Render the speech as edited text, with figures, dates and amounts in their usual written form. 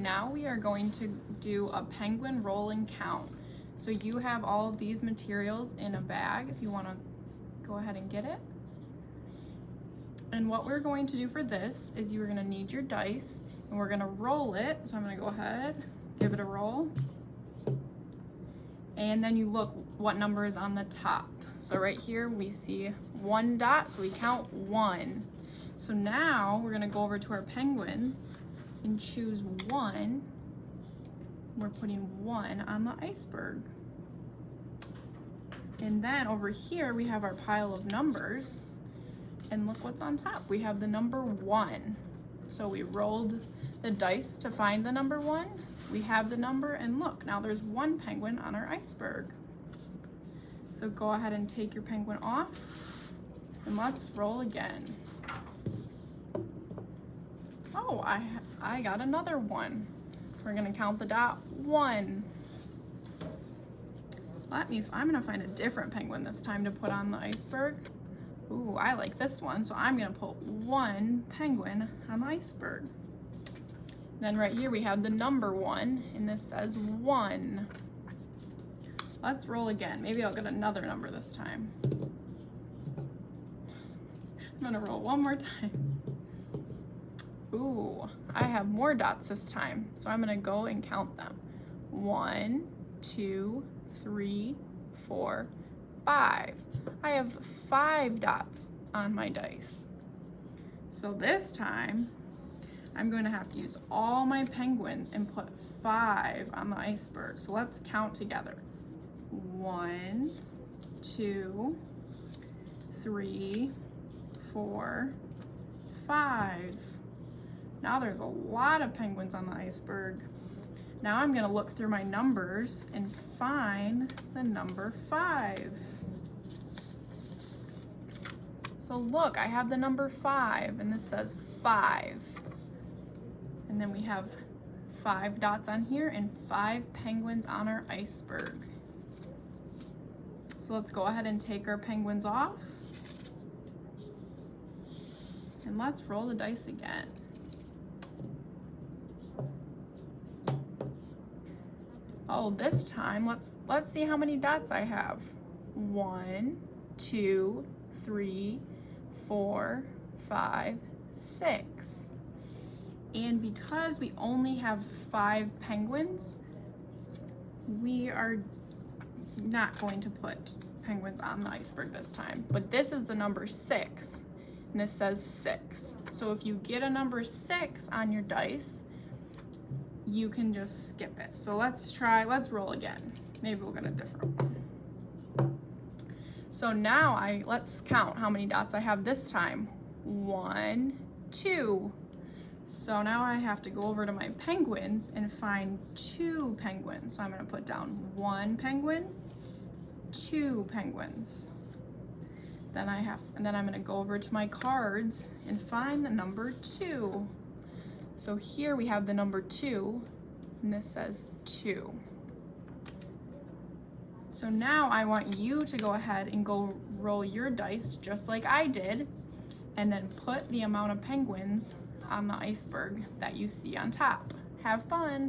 Now we are going to do a penguin roll and count. So you have all of these materials in a bag if you want to go ahead and get it. And what we're going to do for this is you're going to need your dice and we're going to roll it. So I'm going to go ahead, give it a roll. And then you look what number is on the top. So right here we see 1 dot, so we count 1. So now we're going to go over to our penguins and choose 1. We're putting 1 on the iceberg. And then over here we have our pile of numbers, and look what's on top. We have the number 1. So we rolled the dice to find the number 1. We have the number, and look, now there's 1 penguin on our iceberg. So go ahead and take your penguin off, and let's roll again. Oh, I got another 1. So we're gonna count the dot 1. I'm gonna find a different penguin this time to put on the iceberg. Ooh, I like this one, so I'm gonna put 1 penguin on the iceberg. Then right here we have the number 1, and this says 1. Let's roll again. Maybe I'll get another number this time. I'm gonna roll one more time. Ooh, I have more dots this time, so I'm gonna go and count them. 1, 2, 3, 4, 5. I have 5 dots on my dice. So this time, I'm going to have to use all my penguins and put 5 on the iceberg. So let's count together. 1, 2, 3, 4, 5. Now there's a lot of penguins on the iceberg. Now I'm gonna look through my numbers and find the number 5. So look, I have the number 5, and this says 5. And then we have 5 dots on here and 5 penguins on our iceberg. So let's go ahead and take our penguins off. And let's roll the dice again. Oh, this time, let's see how many dots I have. 1, 2, 3, 4, 5, 6. And because we only have 5 penguins, we are not going to put penguins on the iceberg this time. But this is the number 6, and this says 6. So if you get a number 6 on your dice, you can just skip it. So let's roll again. Maybe we'll get a different one. So now let's count how many dots I have this time. 1, 2. So now I have to go over to my penguins and find 2 penguins. So I'm gonna put down 1 penguin, 2 penguins. Then I'm gonna go over to my cards and find the number 2. So here we have the number 2, and this says 2. So now I want you to go ahead and go roll your dice just like I did, and then put the amount of penguins on the iceberg that you see on top. Have fun.